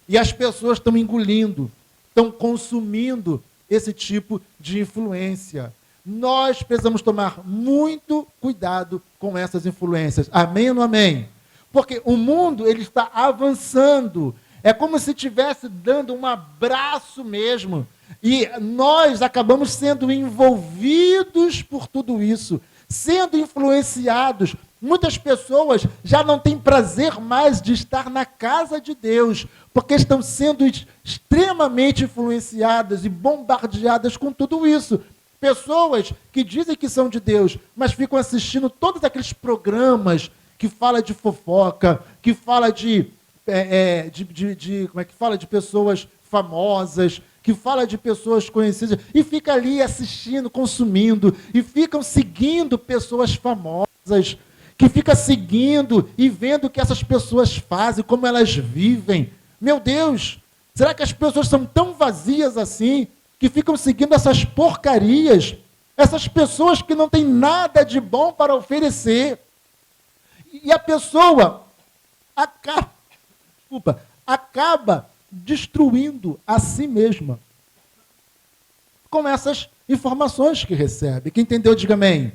E as pessoas estão engolindo, estão consumindo esse tipo de influência. Nós precisamos tomar muito cuidado com essas influências. Amém ou não amém? Porque o mundo ele está avançando. É como se estivesse dando um abraço mesmo. E nós acabamos sendo envolvidos por tudo isso, sendo influenciados. Muitas pessoas já não têm prazer mais de estar na casa de Deus, porque estão sendo extremamente influenciadas e bombardeadas com tudo isso. Pessoas que dizem que são de Deus, mas ficam assistindo todos aqueles programas que falam de fofoca, que falam como é que fala? De pessoas famosas, que fala de pessoas conhecidas, e fica ali assistindo, consumindo, e ficam seguindo pessoas famosas, que fica seguindo e vendo o que essas pessoas fazem, como elas vivem. Meu Deus, será que as pessoas são tão vazias assim, que ficam seguindo essas porcarias, essas pessoas que não têm nada de bom para oferecer? E a pessoa acaba destruindo a si mesma com essas informações que recebe. Quem entendeu, diga amém.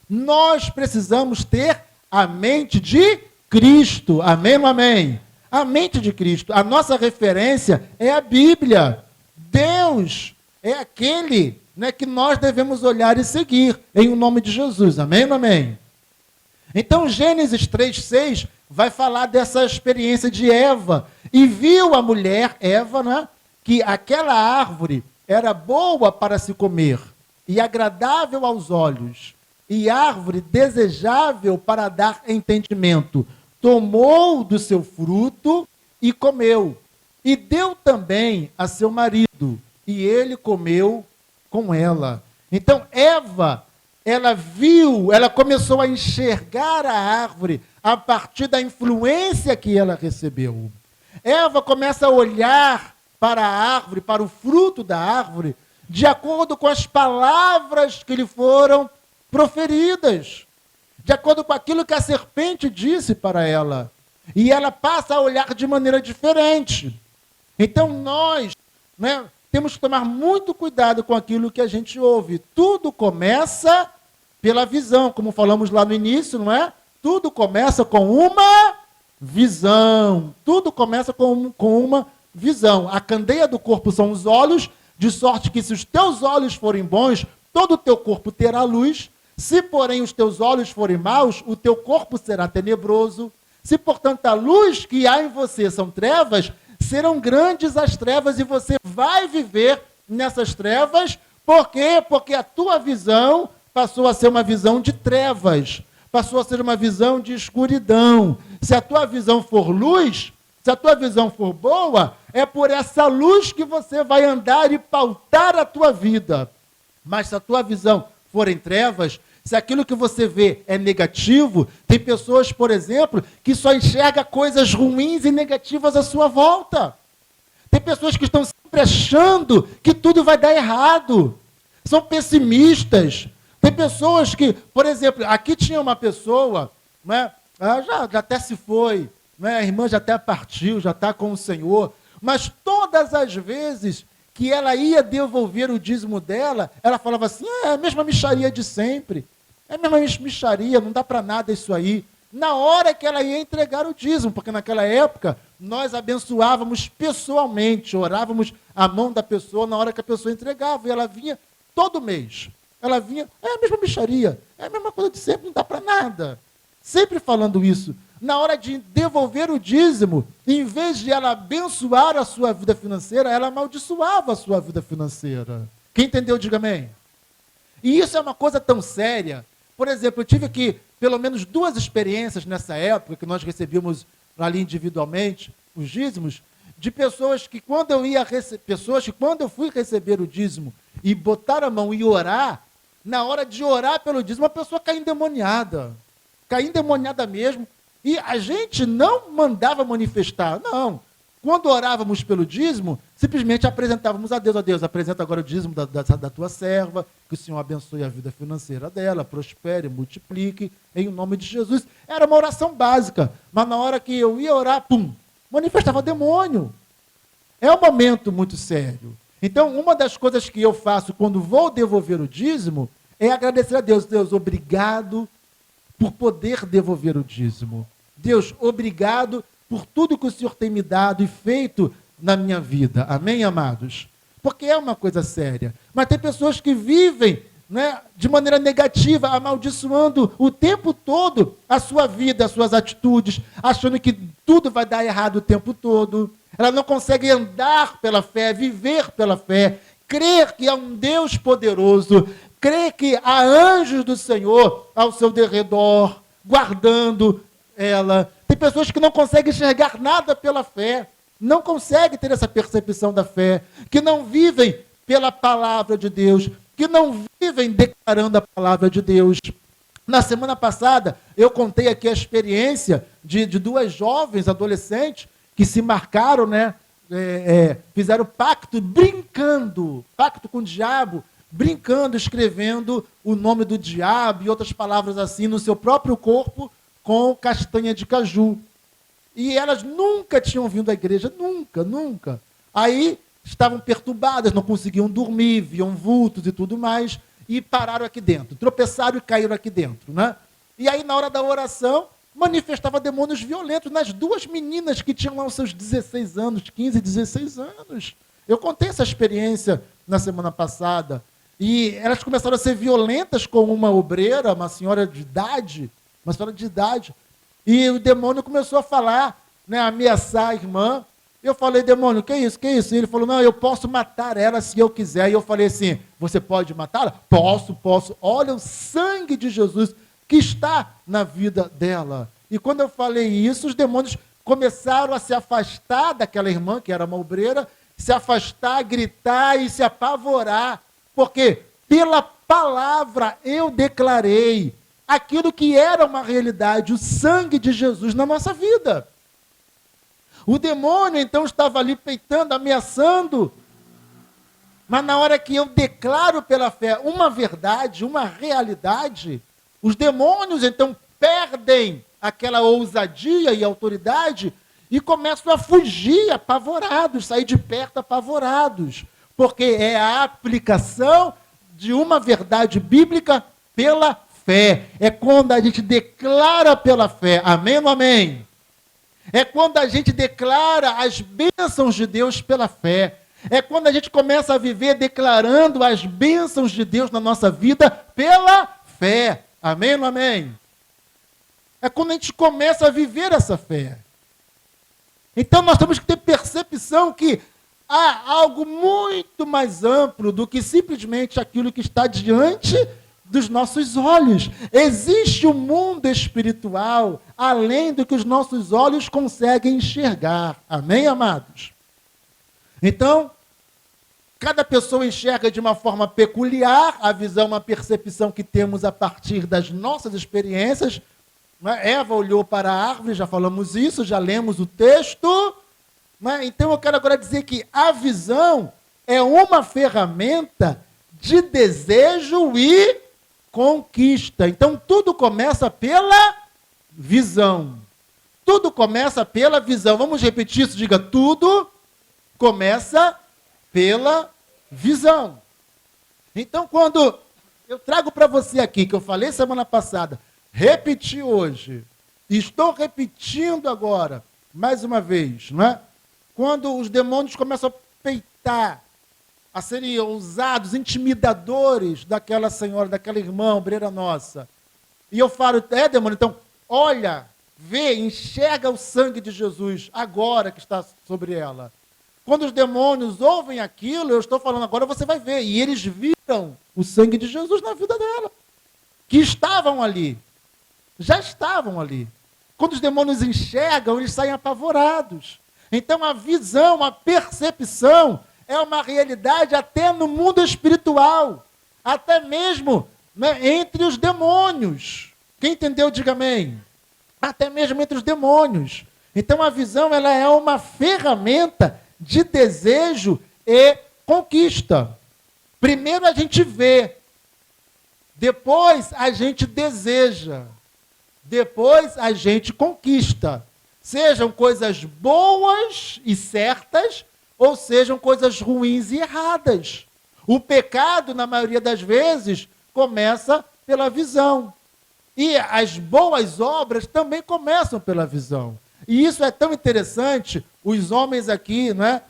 Nós precisamos ter a mente de Cristo. Amém ou amém? A mente de Cristo. A nossa referência é a Bíblia. Deus é aquele, né, que nós devemos olhar e seguir, em o nome de Jesus. Amém ou amém? Então, Gênesis 3:6 vai falar dessa experiência de Eva. E viu a mulher, Eva, né, que aquela árvore era boa para se comer e agradável aos olhos, e árvore desejável para dar entendimento. Tomou do seu fruto e comeu. E deu também a seu marido, e ele comeu com ela. Então, Eva, ela viu, ela começou a enxergar a árvore a partir da influência que ela recebeu. Eva começa a olhar para a árvore, para o fruto da árvore, de acordo com as palavras que lhe foram proferidas, de acordo com aquilo que a serpente disse para ela. E ela passa a olhar de maneira diferente. Então nós, né, temos que tomar muito cuidado com aquilo que a gente ouve. Tudo começa pela visão, como falamos lá no início, não é? Tudo começa com uma visão. Tudo começa com uma visão. A candeia do corpo são os olhos, de sorte que se os teus olhos forem bons, todo o teu corpo terá luz. Se, porém, os teus olhos forem maus, o teu corpo será tenebroso. Se, portanto, a luz que há em você são trevas, serão grandes as trevas e você vai viver nessas trevas. Por quê? Porque a tua visão passou a ser uma visão de trevas, passou a ser uma visão de escuridão. Se a tua visão for luz, se a tua visão for boa, é por essa luz que você vai andar e pautar a tua vida. Mas se a tua visão for em trevas, se aquilo que você vê é negativo, tem pessoas, por exemplo, que só enxergam coisas ruins e negativas à sua volta. Tem pessoas que estão sempre achando que tudo vai dar errado. São pessimistas. Tem pessoas que, por exemplo, aqui tinha uma pessoa, né, já até se foi, né, a irmã já até partiu, já está com o Senhor, mas todas as vezes que ela ia devolver o dízimo dela, ela falava assim, é a mesma mixaria de sempre, é a mesma mixaria, não dá para nada isso aí. Na hora que ela ia entregar o dízimo, porque naquela época nós abençoávamos pessoalmente, orávamos a mão da pessoa na hora que a pessoa entregava, e ela vinha todo mês. Ela vinha, é a mesma mixaria, é a mesma coisa de sempre, não dá para nada. Sempre falando isso. Na hora de devolver o dízimo, em vez de ela abençoar a sua vida financeira, ela amaldiçoava a sua vida financeira. Quem entendeu, diga amém. E isso é uma coisa tão séria. Por exemplo, eu tive aqui pelo menos 2 experiências nessa época, que nós recebíamos ali individualmente, os dízimos, de pessoas que quando eu fui receber o dízimo e botar a mão e orar, na hora de orar pelo dízimo, a pessoa caiu endemoniada mesmo, e a gente não mandava manifestar, não. Quando orávamos pelo dízimo, simplesmente apresentávamos a Deus. Ó Deus, apresenta agora o dízimo da tua serva, que o Senhor abençoe a vida financeira dela, prospere, multiplique, em nome de Jesus. Era uma oração básica, mas na hora que eu ia orar, manifestava demônio. É um momento muito sério. Então, uma das coisas que eu faço quando vou devolver o dízimo é agradecer a Deus. Deus, obrigado por poder devolver o dízimo. Deus, obrigado por tudo que o Senhor tem me dado e feito na minha vida. Amém, amados? Porque é uma coisa séria. Mas tem pessoas que vivem, né, de maneira negativa, amaldiçoando o tempo todo a sua vida, as suas atitudes, achando que tudo vai dar errado o tempo todo. Ela não consegue andar pela fé, viver pela fé, crer que há um Deus poderoso, crer que há anjos do Senhor ao seu derredor, guardando ela. Tem pessoas que não conseguem enxergar nada pela fé, não conseguem ter essa percepção da fé, que não vivem pela palavra de Deus, que não vivem declarando a palavra de Deus. Na semana passada, eu contei aqui a experiência de duas jovens adolescentes que se marcaram, né? Fizeram pacto brincando, pacto com o diabo, brincando, escrevendo o nome do diabo e outras palavras assim no seu próprio corpo com castanha de caju. E elas nunca tinham vindo à igreja, nunca. Aí estavam perturbadas, não conseguiam dormir, viam vultos e tudo mais, e pararam aqui dentro, tropeçaram e caíram aqui dentro, né? E aí, na hora da oração, manifestava demônios violentos nas duas meninas que tinham lá os seus 16 anos, 15, 16 anos. Eu contei essa experiência na semana passada. E elas começaram a ser violentas com uma obreira, uma senhora de idade, e o demônio começou a falar, né, a ameaçar a irmã. Eu falei, demônio, que isso? E ele falou, não, eu posso matar ela se eu quiser. E eu falei assim, você pode matá-la? Posso. Olha o sangue de Jesus que está na vida dela. E quando eu falei isso, os demônios começaram a se afastar daquela irmã, que era uma obreira, se afastar, gritar e se apavorar. Porque pela palavra eu declarei aquilo que era uma realidade, o sangue de Jesus na nossa vida. O demônio, então, estava ali peitando, ameaçando. Mas na hora que eu declaro pela fé uma verdade, uma realidade, os demônios, então, perdem aquela ousadia e autoridade e começam a fugir apavorados, sair de perto apavorados. Porque é a aplicação de uma verdade bíblica pela fé. É quando a gente declara pela fé. Amém ou amém? É quando a gente declara as bênçãos de Deus pela fé. É quando a gente começa a viver declarando as bênçãos de Deus na nossa vida pela fé. Amém ou amém? É quando a gente começa a viver essa fé. Então nós temos que ter percepção que há algo muito mais amplo do que simplesmente aquilo que está diante dos nossos olhos. Existe um mundo espiritual além do que os nossos olhos conseguem enxergar. Amém, amados? Então, cada pessoa enxerga de uma forma peculiar, a visão, uma percepção que temos a partir das nossas experiências. Eva olhou para a árvore, já falamos isso, já lemos o texto. Então eu quero agora dizer que a visão é uma ferramenta de desejo e conquista. Então tudo começa pela visão. Tudo começa pela visão. Vamos repetir isso, diga, tudo começa pela visão. Então quando eu trago para você aqui, que eu falei semana passada, repeti hoje, e estou repetindo agora, mais uma vez, não é? Quando os demônios começam a peitar, a serem ousados, intimidadores daquela senhora, daquela irmã, obreira nossa. E eu falo, demônio, então, olha, vê, enxerga o sangue de Jesus agora que está sobre ela. Quando os demônios ouvem aquilo, eu estou falando agora, você vai ver. E eles viram o sangue de Jesus na vida dela. Que estavam ali. Já estavam ali. Quando os demônios enxergam, eles saem apavorados. Então a visão, a percepção é uma realidade até no mundo espiritual, até mesmo, né, entre os demônios. Quem entendeu, diga amém. Até mesmo entre os demônios. Então a visão ela é uma ferramenta de desejo e conquista. Primeiro a gente vê, depois a gente deseja, depois a gente conquista. Sejam coisas boas e certas, ou sejam coisas ruins e erradas. O pecado, na maioria das vezes, começa pela visão. E as boas obras também começam pela visão. E isso é tão interessante, os homens aqui, não é,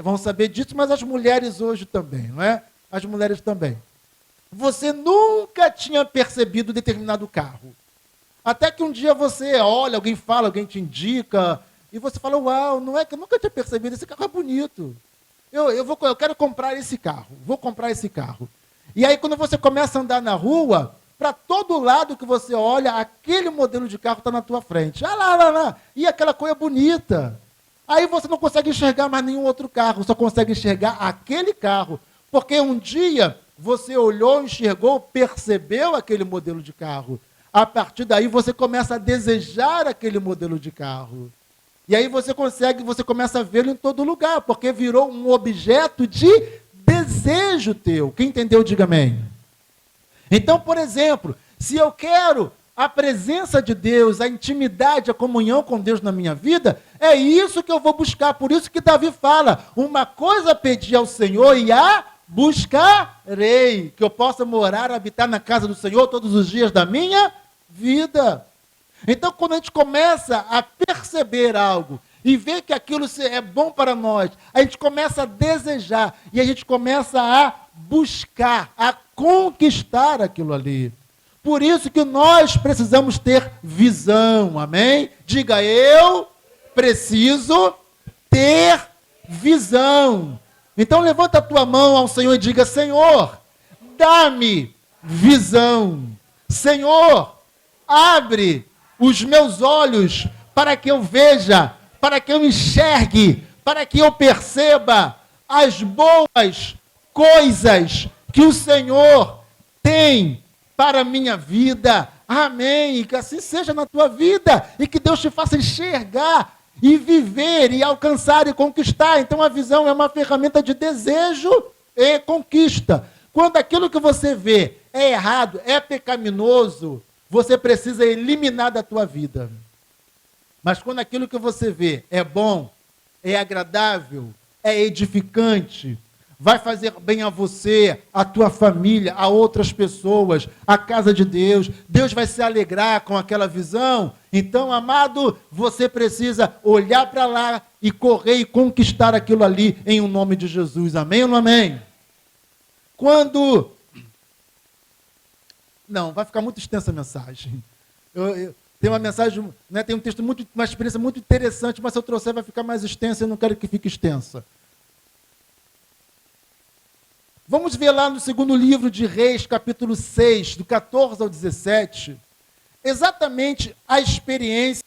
vão saber disso, mas as mulheres hoje também, não é? As mulheres também. Você nunca tinha percebido determinado carro. Até que um dia você olha, alguém fala, alguém te indica, e você fala, uau, não é que eu nunca tinha percebido, esse carro é bonito. Eu quero comprar esse carro, vou comprar esse carro. E aí quando você começa a andar na rua, para todo lado que você olha, aquele modelo de carro está na tua frente. Ah lá. E aquela cor é bonita. Aí você não consegue enxergar mais nenhum outro carro, só consegue enxergar aquele carro. Porque um dia você olhou, enxergou, percebeu aquele modelo de carro. A partir daí você começa a desejar aquele modelo de carro. E aí você começa a vê-lo em todo lugar, porque virou um objeto de desejo teu. Quem entendeu, diga amém. Então, por exemplo, se eu quero a presença de Deus, a intimidade, a comunhão com Deus na minha vida, é isso que eu vou buscar. Por isso que Davi fala, uma coisa pedi ao Senhor e a buscarei, que eu possa morar, habitar na casa do Senhor todos os dias da minha vida. Então, quando a gente começa a perceber algo e ver que aquilo é bom para nós, a gente começa a desejar e a gente começa a buscar, a conquistar aquilo ali. Por isso que nós precisamos ter visão, amém? Diga, eu preciso ter visão. Então levanta a tua mão ao Senhor e diga, Senhor, dá-me visão. Senhor, abre os meus olhos para que eu veja, para que eu enxergue, para que eu perceba as boas coisas que o Senhor tem para a minha vida. Amém. E que assim seja na tua vida. E que Deus te faça enxergar e viver e alcançar e conquistar. Então a visão é uma ferramenta de desejo e conquista. Quando aquilo que você vê é errado, é pecaminoso, você precisa eliminar da tua vida. Mas quando aquilo que você vê é bom, é agradável, é edificante, vai fazer bem a você, a tua família, a outras pessoas, a casa de Deus. Deus vai se alegrar com aquela visão. Então, amado, você precisa olhar para lá e correr e conquistar aquilo ali em o nome de Jesus. Amém ou não amém? Quando... Não, vai ficar muito extensa a mensagem. Tem uma mensagem, né, tem um texto, uma experiência muito interessante, mas se eu trouxer vai ficar mais extensa, eu não quero que fique extensa. Vamos ver lá no segundo livro de Reis, capítulo 6, do 14 ao 17, exatamente a experiência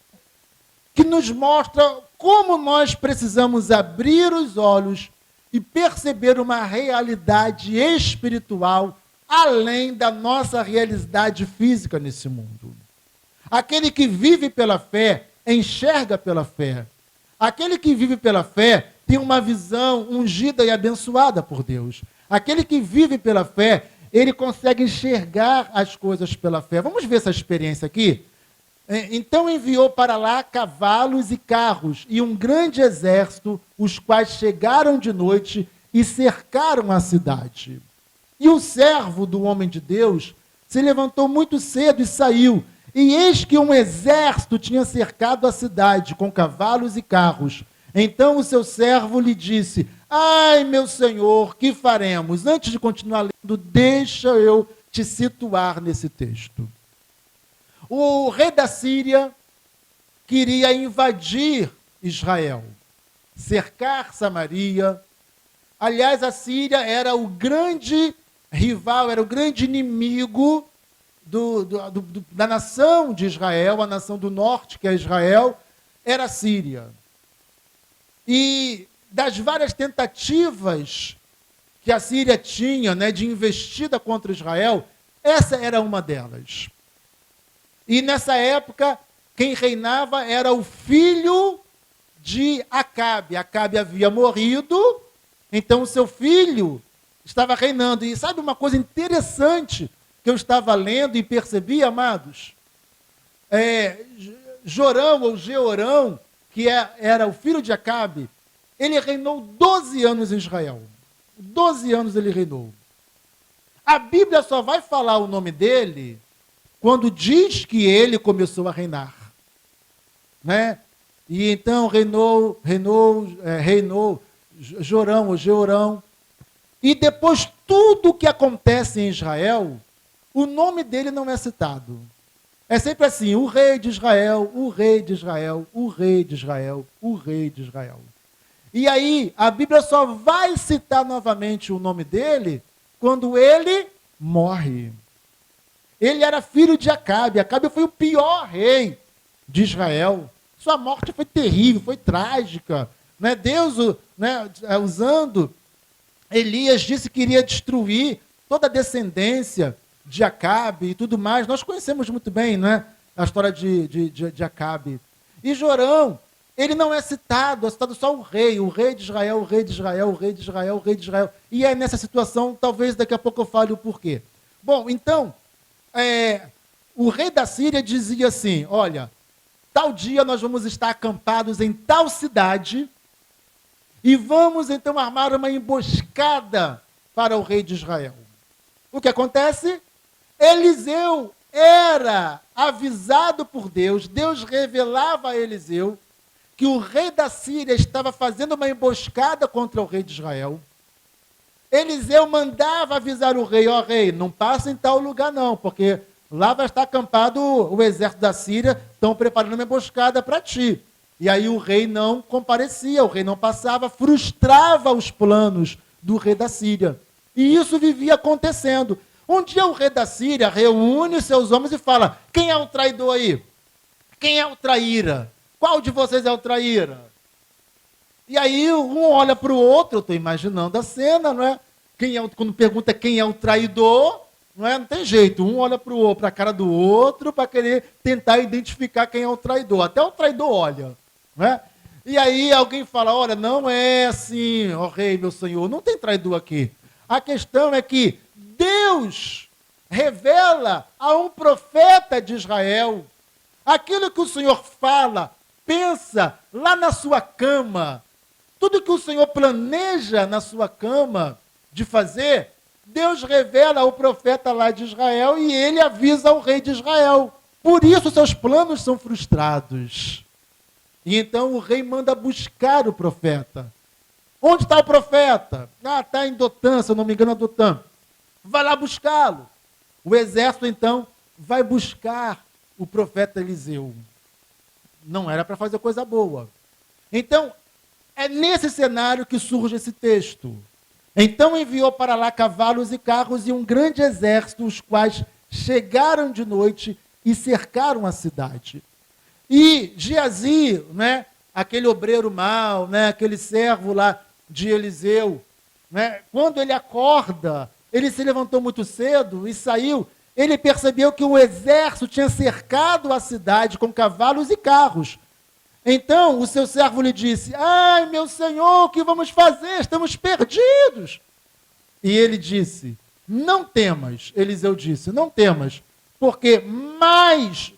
que nos mostra como nós precisamos abrir os olhos e perceber uma realidade espiritual além da nossa realidade física nesse mundo. Aquele que vive pela fé, enxerga pela fé. Aquele que vive pela fé tem uma visão ungida e abençoada por Deus. Aquele que vive pela fé, ele consegue enxergar as coisas pela fé. Vamos ver essa experiência aqui? Então enviou para lá cavalos e carros e um grande exército, os quais chegaram de noite e cercaram a cidade. E o servo do homem de Deus se levantou muito cedo e saiu. E eis que um exército tinha cercado a cidade com cavalos e carros. Então o seu servo lhe disse, ai, meu senhor, que faremos? Antes de continuar lendo, deixa eu te situar nesse texto. O rei da Síria queria invadir Israel, cercar Samaria. Aliás, a Síria era o grande rival, era o grande inimigo da nação de Israel, a nação do norte, que é Israel, era a Síria. E das várias tentativas que a Síria tinha, né, de investida contra Israel, essa era uma delas. E nessa época, quem reinava era o filho de Acabe. Acabe havia morrido, então o seu filho estava reinando. E sabe uma coisa interessante que eu estava lendo e percebi, amados? Jorão ou Jeorão, que era o filho de Acabe, ele reinou 12 anos em Israel. 12 anos ele reinou. A Bíblia só vai falar o nome dele quando diz que ele começou a reinar. Né? E então reinou Jorão, ou Jeorão. E depois tudo o que acontece em Israel, o nome dele não é citado. É sempre assim, o rei de Israel, o rei de Israel, o rei de Israel, o rei de Israel. E aí, a Bíblia só vai citar novamente o nome dele quando ele morre. Ele era filho de Acabe. Acabe foi o pior rei de Israel. Sua morte foi terrível, foi trágica. Né? Deus, usando Elias, disse que iria destruir toda a descendência de Acabe e tudo mais. Nós conhecemos muito bem, né, a história de Acabe. E Jorão, ele não é citado só o rei de Israel, o rei de Israel, o rei de Israel, o rei de Israel. E é nessa situação, talvez daqui a pouco eu fale o porquê. Bom, então, o rei da Síria dizia assim, olha, tal dia nós vamos estar acampados em tal cidade e vamos então armar uma emboscada para o rei de Israel. O que acontece? Eliseu era avisado por Deus, Deus revelava a Eliseu que o rei da Síria estava fazendo uma emboscada contra o rei de Israel. Eliseu mandava avisar o rei, ó rei, não passa em tal lugar não, porque lá vai estar acampado o exército da Síria, estão preparando uma emboscada para ti. E aí o rei não comparecia, o rei não passava, frustrava os planos do rei da Síria. E isso vivia acontecendo. Um dia o rei da Síria reúne seus homens e fala, quem é o traidor aí? Quem é o traíra? Qual de vocês é o traíra? E aí um olha para o outro, eu estou imaginando a cena, não é? Quando pergunta quem é o traidor, não tem jeito. Um olha para a cara do outro para querer tentar identificar quem é o traidor. Até o traidor olha. Não é? E aí alguém fala, olha, não é assim, ó rei, meu senhor, não tem traidor aqui. A questão é que Deus revela a um profeta de Israel aquilo que o Senhor fala, pensa lá na sua cama, tudo que o Senhor planeja na sua cama de fazer, Deus revela ao profeta lá de Israel e ele avisa ao rei de Israel. Por isso seus planos são frustrados. E então o rei manda buscar o profeta. Onde está o profeta? Está em Dotã, se eu não me engano, é Dotã. Vai lá buscá-lo. O exército, então, vai buscar o profeta Eliseu. Não era para fazer coisa boa. Então, é nesse cenário que surge esse texto. Então enviou para lá cavalos e carros e um grande exército, os quais chegaram de noite e cercaram a cidade. E Geazi, né, aquele obreiro mau, né, aquele servo lá de Eliseu, né, quando ele acorda, ele se levantou muito cedo e saiu, ele percebeu que o exército tinha cercado a cidade com cavalos e carros. Então o seu servo lhe disse, ai meu senhor, o que vamos fazer? Estamos perdidos. E ele disse, não temas, Eliseu disse, não temas, porque maiores,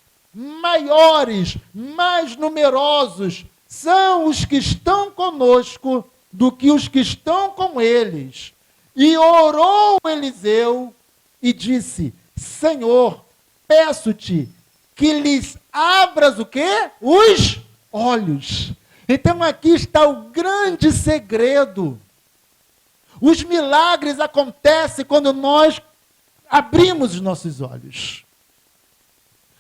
mais numerosos são os que estão conosco do que os que estão com eles. E orou Eliseu e disse, Senhor, peço-te que lhes abras o quê? Os olhos. Então aqui está o grande segredo. Os milagres acontecem quando nós abrimos os nossos olhos.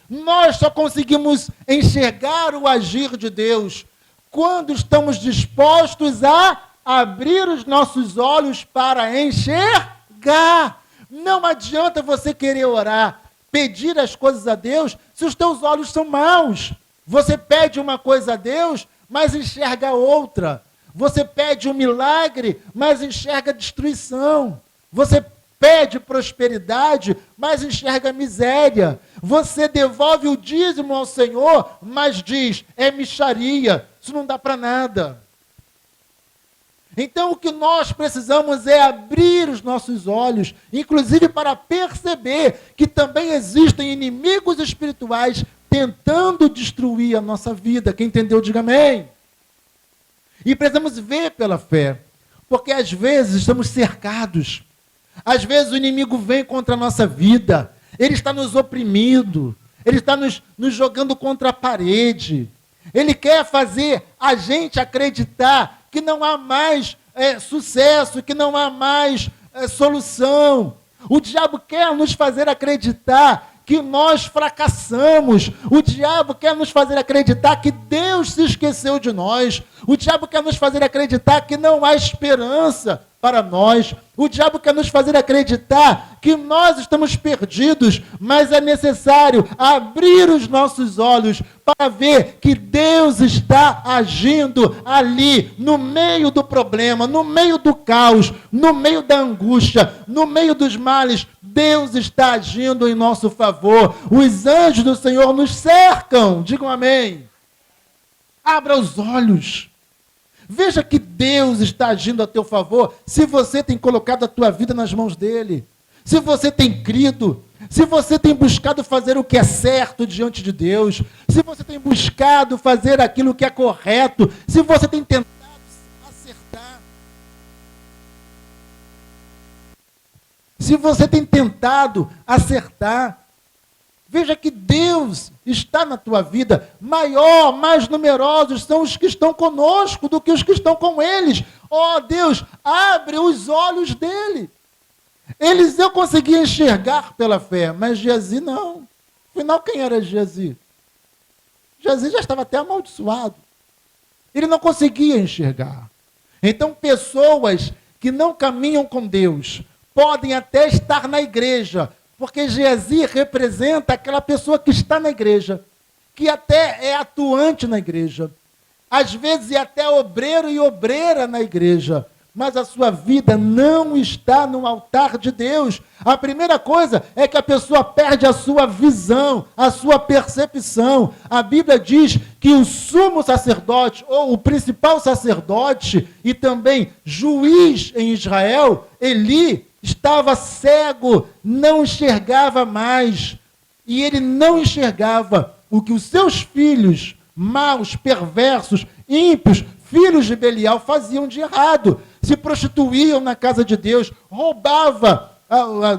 Nós só conseguimos enxergar o agir de Deus quando estamos dispostos a abrir os nossos olhos para enxergar. Não adianta você querer orar, pedir as coisas a Deus, se os teus olhos são maus. Você pede uma coisa a Deus, mas enxerga outra. Você pede um milagre, mas enxerga destruição. Você pede prosperidade, mas enxerga miséria. Você devolve o dízimo ao Senhor, mas diz, é mixaria, isso não dá para nada. Então o que nós precisamos é abrir os nossos olhos, inclusive para perceber que também existem inimigos espirituais tentando destruir a nossa vida. Quem entendeu, diga amém. E precisamos ver pela fé. Porque às vezes estamos cercados. Às vezes o inimigo vem contra a nossa vida. Ele está nos oprimindo. Ele está nos jogando contra a parede. Ele quer fazer a gente acreditar que não há mais sucesso, que não há mais solução. O diabo quer nos fazer acreditar que nós fracassamos. O diabo quer nos fazer acreditar que Deus se esqueceu de nós. O diabo quer nos fazer acreditar que não há esperança para nós. O diabo quer nos fazer acreditar que nós estamos perdidos, mas é necessário abrir os nossos olhos para ver que Deus está agindo ali, no meio do problema, no meio do caos, no meio da angústia, no meio dos males. Deus está agindo em nosso favor. Os anjos do Senhor nos cercam. Digam amém. Abra os olhos. Veja que Deus está agindo a teu favor se você tem colocado a tua vida nas mãos dele. Se você tem crido, se você tem buscado fazer o que é certo diante de Deus, se você tem buscado fazer aquilo que é correto, se você tem tentado acertar, se você tem tentado acertar, veja que Deus está na tua vida. Maior, mais numerosos são os que estão conosco do que os que estão com eles. Oh, Deus, abre os olhos dele. Eliseu conseguia enxergar pela fé, mas Geazi não. Afinal, quem era Geazi? Geazi já estava até amaldiçoado. Ele não conseguia enxergar. Então, pessoas que não caminham com Deus podem até estar na igreja, porque Geazi representa aquela pessoa que está na igreja, que até é atuante na igreja, às vezes é até obreiro e obreira na igreja, mas a sua vida não está no altar de Deus. A primeira coisa é que a pessoa perde a sua visão, a sua percepção. A Bíblia diz que o sumo sacerdote, ou o principal sacerdote, e também juiz em Israel, Eli, estava cego, não enxergava mais. E ele não enxergava o que os seus filhos, maus, perversos, ímpios, filhos de Belial, faziam de errado. Se prostituíam na casa de Deus, roubava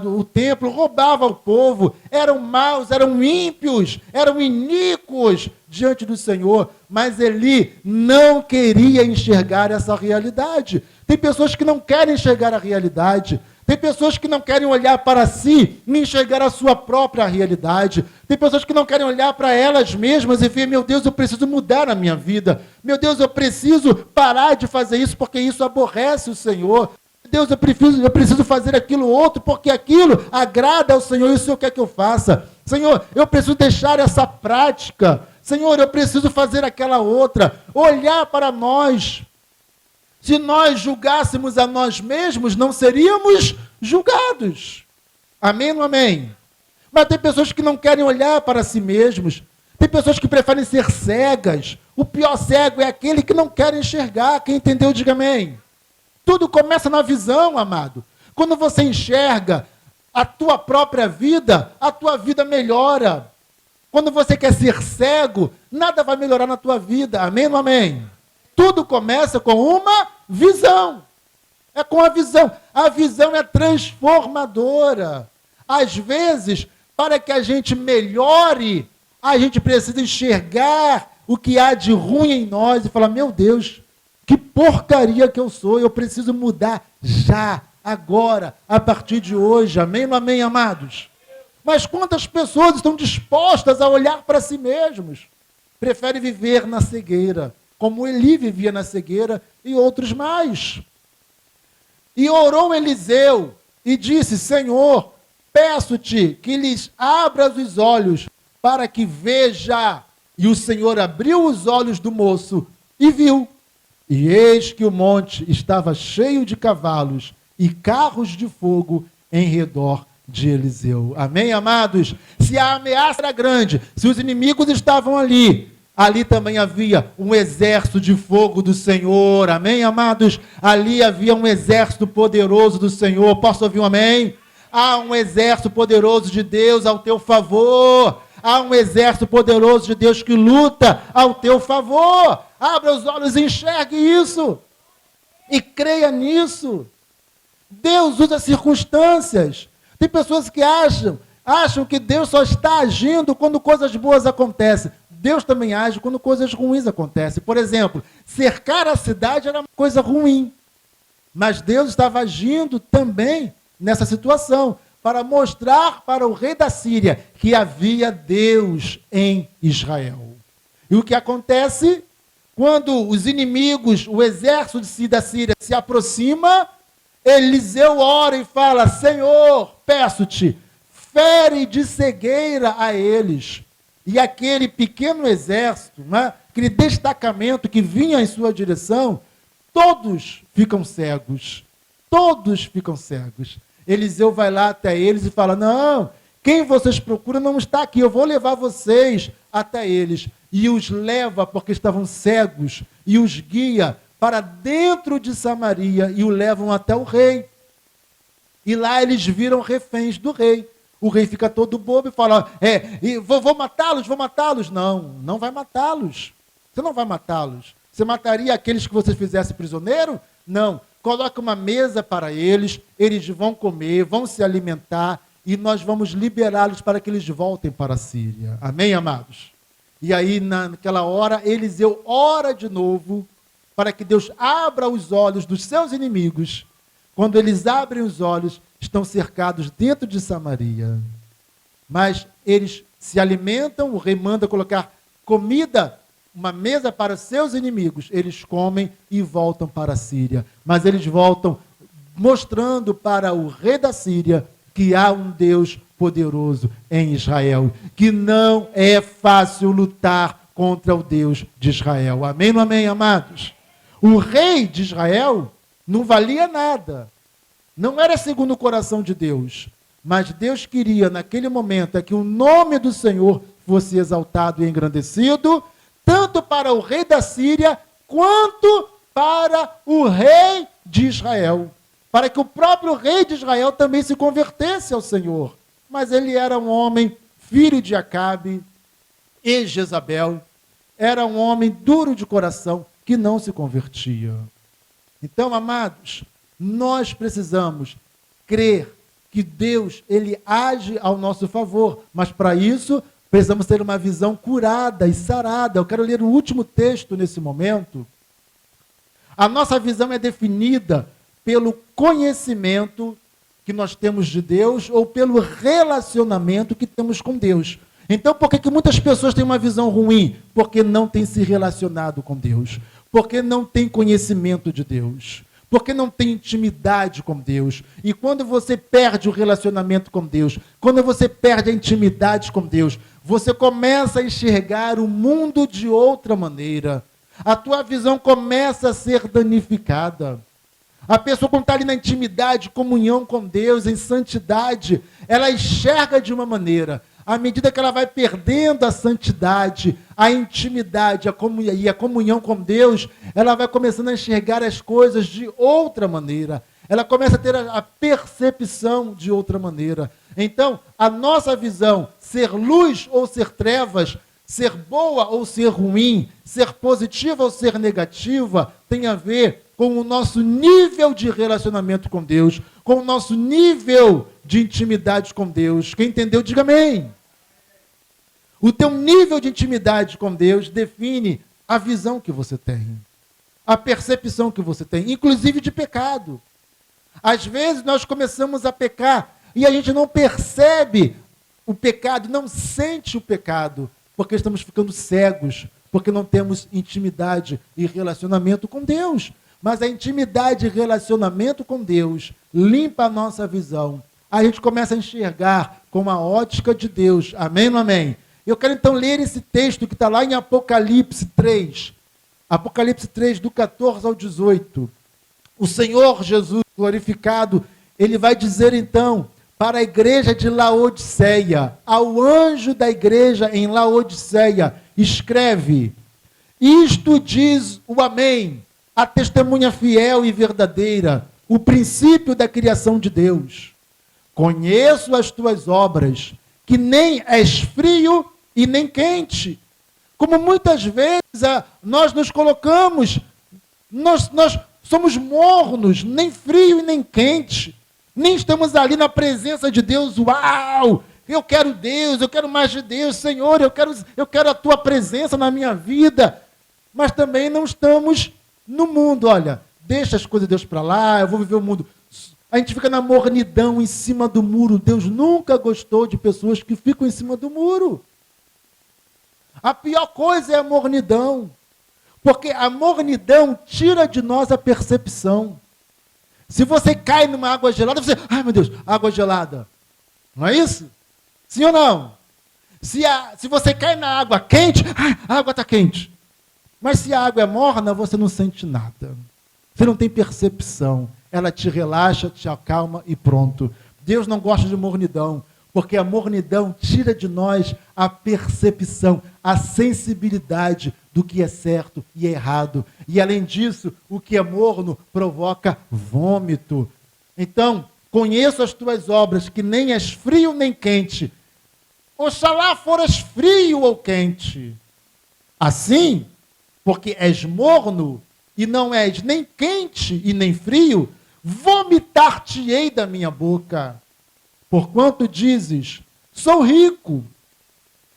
o templo, roubava o povo, eram maus, eram ímpios, eram iníquos diante do Senhor. Mas Eli não queria enxergar essa realidade. Tem pessoas que não querem enxergar a realidade. Tem pessoas que não querem olhar para si e enxergar a sua própria realidade. Tem pessoas que não querem olhar para elas mesmas e ver, meu Deus, eu preciso mudar a minha vida. Meu Deus, eu preciso parar de fazer isso porque isso aborrece o Senhor. Deus, eu preciso fazer aquilo outro porque aquilo agrada ao Senhor e o Senhor quer que eu faça. Senhor, eu preciso deixar essa prática. Senhor, eu preciso fazer aquela outra. Olhar para nós. Se nós julgássemos a nós mesmos, não seríamos julgados. Amém ou não amém? Mas tem pessoas que não querem olhar para si mesmos. Tem pessoas que preferem ser cegas. O pior cego é aquele que não quer enxergar. Quem entendeu, diga amém. Tudo começa na visão, amado. Quando você enxerga a tua própria vida, a tua vida melhora. Quando você quer ser cego, nada vai melhorar na tua vida. Amém ou não amém? Tudo começa com uma visão. É com a visão. A visão é transformadora. Às vezes, para que a gente melhore, a gente precisa enxergar o que há de ruim em nós e falar, meu Deus, que porcaria que eu sou, eu preciso mudar já, agora, a partir de hoje. Amém ou não amém, amados? Mas quantas pessoas estão dispostas a olhar para si mesmos? Preferem viver na cegueira, como Eli vivia na cegueira e outros mais. E orou Eliseu e disse, Senhor, peço-te que lhes abras os olhos para que veja. E o Senhor abriu os olhos do moço e viu. E eis que o monte estava cheio de cavalos e carros de fogo em redor de Eliseu. Amém, amados? Se a ameaça era grande, se os inimigos estavam ali, ali também havia um exército de fogo do Senhor. Amém, amados? Ali havia um exército poderoso do Senhor. Posso ouvir um amém? Há um exército poderoso de Deus ao teu favor. Há um exército poderoso de Deus que luta ao teu favor. Abra os olhos e enxergue isso. E creia nisso. Deus usa circunstâncias. Tem pessoas que acham que Deus só está agindo quando coisas boas acontecem. Deus também age quando coisas ruins acontecem. Por exemplo, cercar a cidade era uma coisa ruim. Mas Deus estava agindo também nessa situação para mostrar para o rei da Síria que havia Deus em Israel. E o que acontece? Quando os inimigos, o exército da Síria se aproxima, Eliseu ora e fala: Senhor, peço-te, fere de cegueira a eles. E aquele pequeno exército, né, aquele destacamento que vinha em sua direção, todos ficam cegos. Todos ficam cegos. Eliseu vai lá até eles e fala: não, quem vocês procuram não está aqui, eu vou levar vocês até eles. E os leva, porque estavam cegos, e os guia para dentro de Samaria e o levam até o rei. E lá eles viram reféns do rei. O rei fica todo bobo e fala: vou matá-los, vou matá-los. Não, não vai matá-los. Você não vai matá-los. Você mataria aqueles que você fizesse prisioneiro? Não. Coloque uma mesa para eles, eles vão comer, vão se alimentar, e nós vamos liberá-los para que eles voltem para a Síria. Amém, amados? E aí, naquela hora, Eliseu ora de novo para que Deus abra os olhos dos seus inimigos. Quando eles abrem os olhos, estão cercados dentro de Samaria. Mas eles se alimentam, o rei manda colocar comida, uma mesa para seus inimigos. Eles comem e voltam para a Síria. Mas eles voltam mostrando para o rei da Síria que há um Deus poderoso em Israel, que não é fácil lutar contra o Deus de Israel. Amém, não amém, amados? O rei de Israel não valia nada, não era segundo o coração de Deus, mas Deus queria, naquele momento, que o nome do Senhor fosse exaltado e engrandecido, tanto para o rei da Síria, quanto para o rei de Israel, para que o próprio rei de Israel também se convertesse ao Senhor. Mas ele era um homem filho de Acabe e Jezabel, era um homem duro de coração que não se convertia. Então, amados, nós precisamos crer que Deus, ele age ao nosso favor, mas para isso precisamos ter uma visão curada e sarada. Eu quero ler o último texto nesse momento. A nossa visão é definida pelo conhecimento que nós temos de Deus ou pelo relacionamento que temos com Deus. Então, por que muitas pessoas têm uma visão ruim? Porque não têm se relacionado com Deus. Porque não têm conhecimento de Deus. Porque não tem intimidade com Deus. E quando você perde o relacionamento com Deus, quando você perde a intimidade com Deus, você começa a enxergar o mundo de outra maneira. A tua visão começa a ser danificada. A pessoa, quando está ali na intimidade, comunhão com Deus, em santidade, ela enxerga de uma maneira. À medida que ela vai perdendo a santidade, a intimidade e a comunhão com Deus, ela vai começando a enxergar as coisas de outra maneira. Ela começa a ter a percepção de outra maneira. Então, a nossa visão, ser luz ou ser trevas, ser boa ou ser ruim, ser positiva ou ser negativa, tem a ver com o nosso nível de relacionamento com Deus, com o nosso nível de intimidade com Deus. Quem entendeu, diga amém. O teu nível de intimidade com Deus define a visão que você tem, a percepção que você tem, inclusive de pecado. Às vezes nós começamos a pecar e a gente não percebe o pecado, não sente o pecado, porque estamos ficando cegos, porque não temos intimidade e relacionamento com Deus. Mas a intimidade e relacionamento com Deus limpa a nossa visão. A gente começa a enxergar com a ótica de Deus. Amém ou não amém? Eu quero então ler esse texto que está lá em Apocalipse 3. Apocalipse 3, do 14 ao 18. O Senhor Jesus glorificado, ele vai dizer então para a igreja de Laodiceia, ao anjo da igreja em Laodiceia, escreve: isto diz o Amém, a testemunha fiel e verdadeira, o princípio da criação de Deus. Conheço as tuas obras, que nem és frio e nem quente. Como muitas vezes nós nos colocamos, nós somos mornos, nem frio e nem quente. Nem estamos ali na presença de Deus, uau! Eu quero Deus, eu quero mais de Deus, Senhor, eu quero a tua presença na minha vida. Mas também não estamos no mundo, olha, deixa as coisas de Deus para lá, eu vou viver o mundo. A gente fica na mornidão, em cima do muro. Deus nunca gostou de pessoas que ficam em cima do muro. A pior coisa é a mornidão, porque a mornidão tira de nós a percepção. Se você cai numa água gelada, você, ai meu Deus, água gelada. Não é isso? Sim ou não? Se você cai na água quente, a água está quente. Mas se a água é morna, você não sente nada. Você não tem percepção. Ela te relaxa, te acalma e pronto. Deus não gosta de mornidão, porque a mornidão tira de nós a percepção, a sensibilidade do que é certo e errado. E além disso, o que é morno provoca vômito. Então, conheço as tuas obras, que nem és frio nem quente. Oxalá foras frio ou quente. Assim, porque és morno e não és nem quente e nem frio, vomitar-te-ei da minha boca. Porquanto dizes, sou rico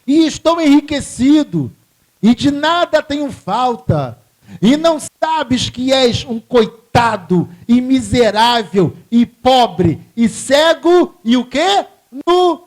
e estou enriquecido e de nada tenho falta, e não sabes que és um coitado e miserável e pobre e cego e o quê? Nu.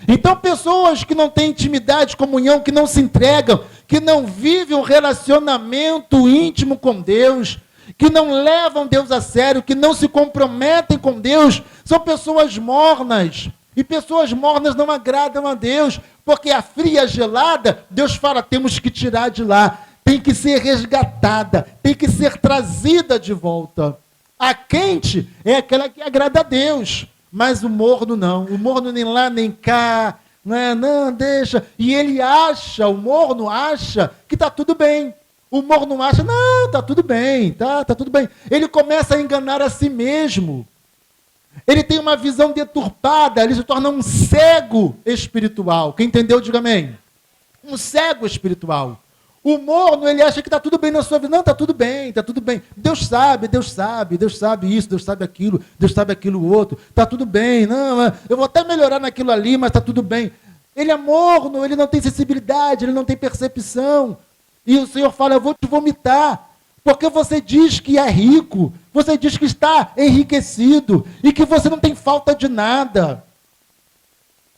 Então pessoas que não têm intimidade, comunhão, que não se entregam, que não vivem um relacionamento íntimo com Deus, que não levam Deus a sério, que não se comprometem com Deus, são pessoas mornas. E pessoas mornas não agradam a Deus, porque a fria gelada, Deus fala, temos que tirar de lá, tem que ser resgatada, tem que ser trazida de volta. A quente é aquela que agrada a Deus, mas o morno não. O morno nem lá nem cá, não, deixa. E ele acha, o morno acha que está tudo bem. O morno acha, não, está tudo bem, tá tudo bem. Ele começa a enganar a si mesmo. Ele tem uma visão deturpada, ele se torna um cego espiritual. Quem entendeu, diga amém. Um cego espiritual. O morno, ele acha que está tudo bem na sua vida. Não, está tudo bem, está tudo bem. Deus sabe isso, Deus sabe aquilo outro. Está tudo bem, não, eu vou até melhorar naquilo ali, mas está tudo bem. Ele é morno, ele não tem sensibilidade, ele não tem percepção. E o Senhor fala, eu vou te vomitar. Porque você diz que é rico, você diz que está enriquecido e que você não tem falta de nada.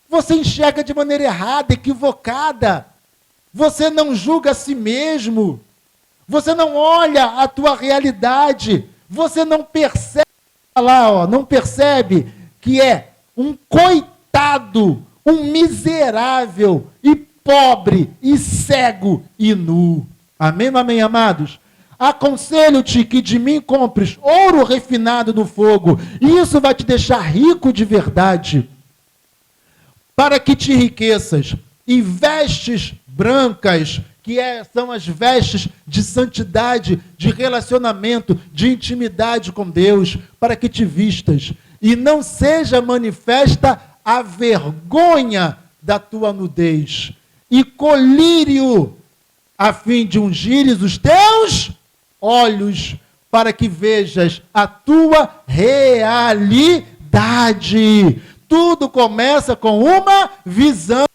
Você enxerga de maneira errada, equivocada. Você não julga a si mesmo. Você não olha a tua realidade. Você não percebe, não percebe que é um coitado, um miserável e pobre e cego e nu. Amém, amém, amados? Aconselho-te que de mim compres ouro refinado no fogo, e isso vai te deixar rico de verdade, para que te enriqueças, e vestes brancas, que são as vestes de santidade, de relacionamento, de intimidade com Deus, para que te vistas, e não seja manifesta a vergonha da tua nudez, e colírio, a fim de ungires os teus olhos, para que vejas a tua realidade. Tudo começa com uma visão.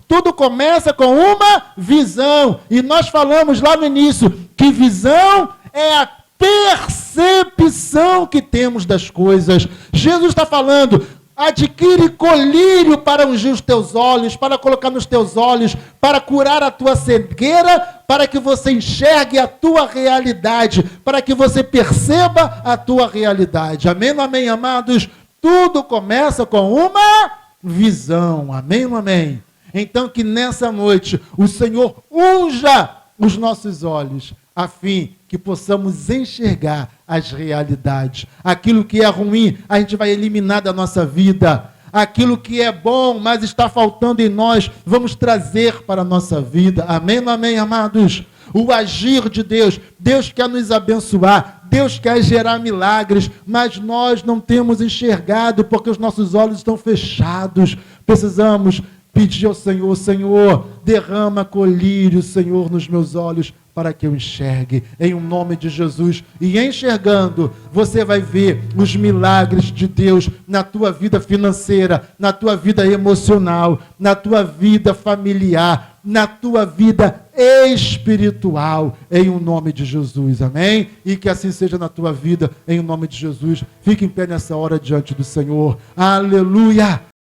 Tudo começa com uma visão. E nós falamos lá no início que visão é a percepção que temos das coisas. Jesus está falando, adquire colírio para ungir os teus olhos, para colocar nos teus olhos, para curar a tua cegueira, para que você enxergue a tua realidade, para que você perceba a tua realidade. Amém, amém, amados? Tudo começa com uma visão. Amém, amém? Então que nessa noite o Senhor unja os nossos olhos, a fim que possamos enxergar as realidades. Aquilo que é ruim, a gente vai eliminar da nossa vida. Aquilo que é bom, mas está faltando em nós, vamos trazer para a nossa vida. Amém, amém, amados? O agir de Deus, Deus quer nos abençoar, Deus quer gerar milagres, mas nós não temos enxergado, porque os nossos olhos estão fechados. Precisamos pedir ao Senhor, Senhor, derrama colírio, Senhor, nos meus olhos, para que eu enxergue, em o nome de Jesus. E enxergando, você vai ver os milagres de Deus na tua vida financeira, na tua vida emocional, na tua vida familiar, na tua vida espiritual, em o nome de Jesus, amém? E que assim seja na tua vida, em o nome de Jesus. Fique em pé nessa hora diante do Senhor, aleluia!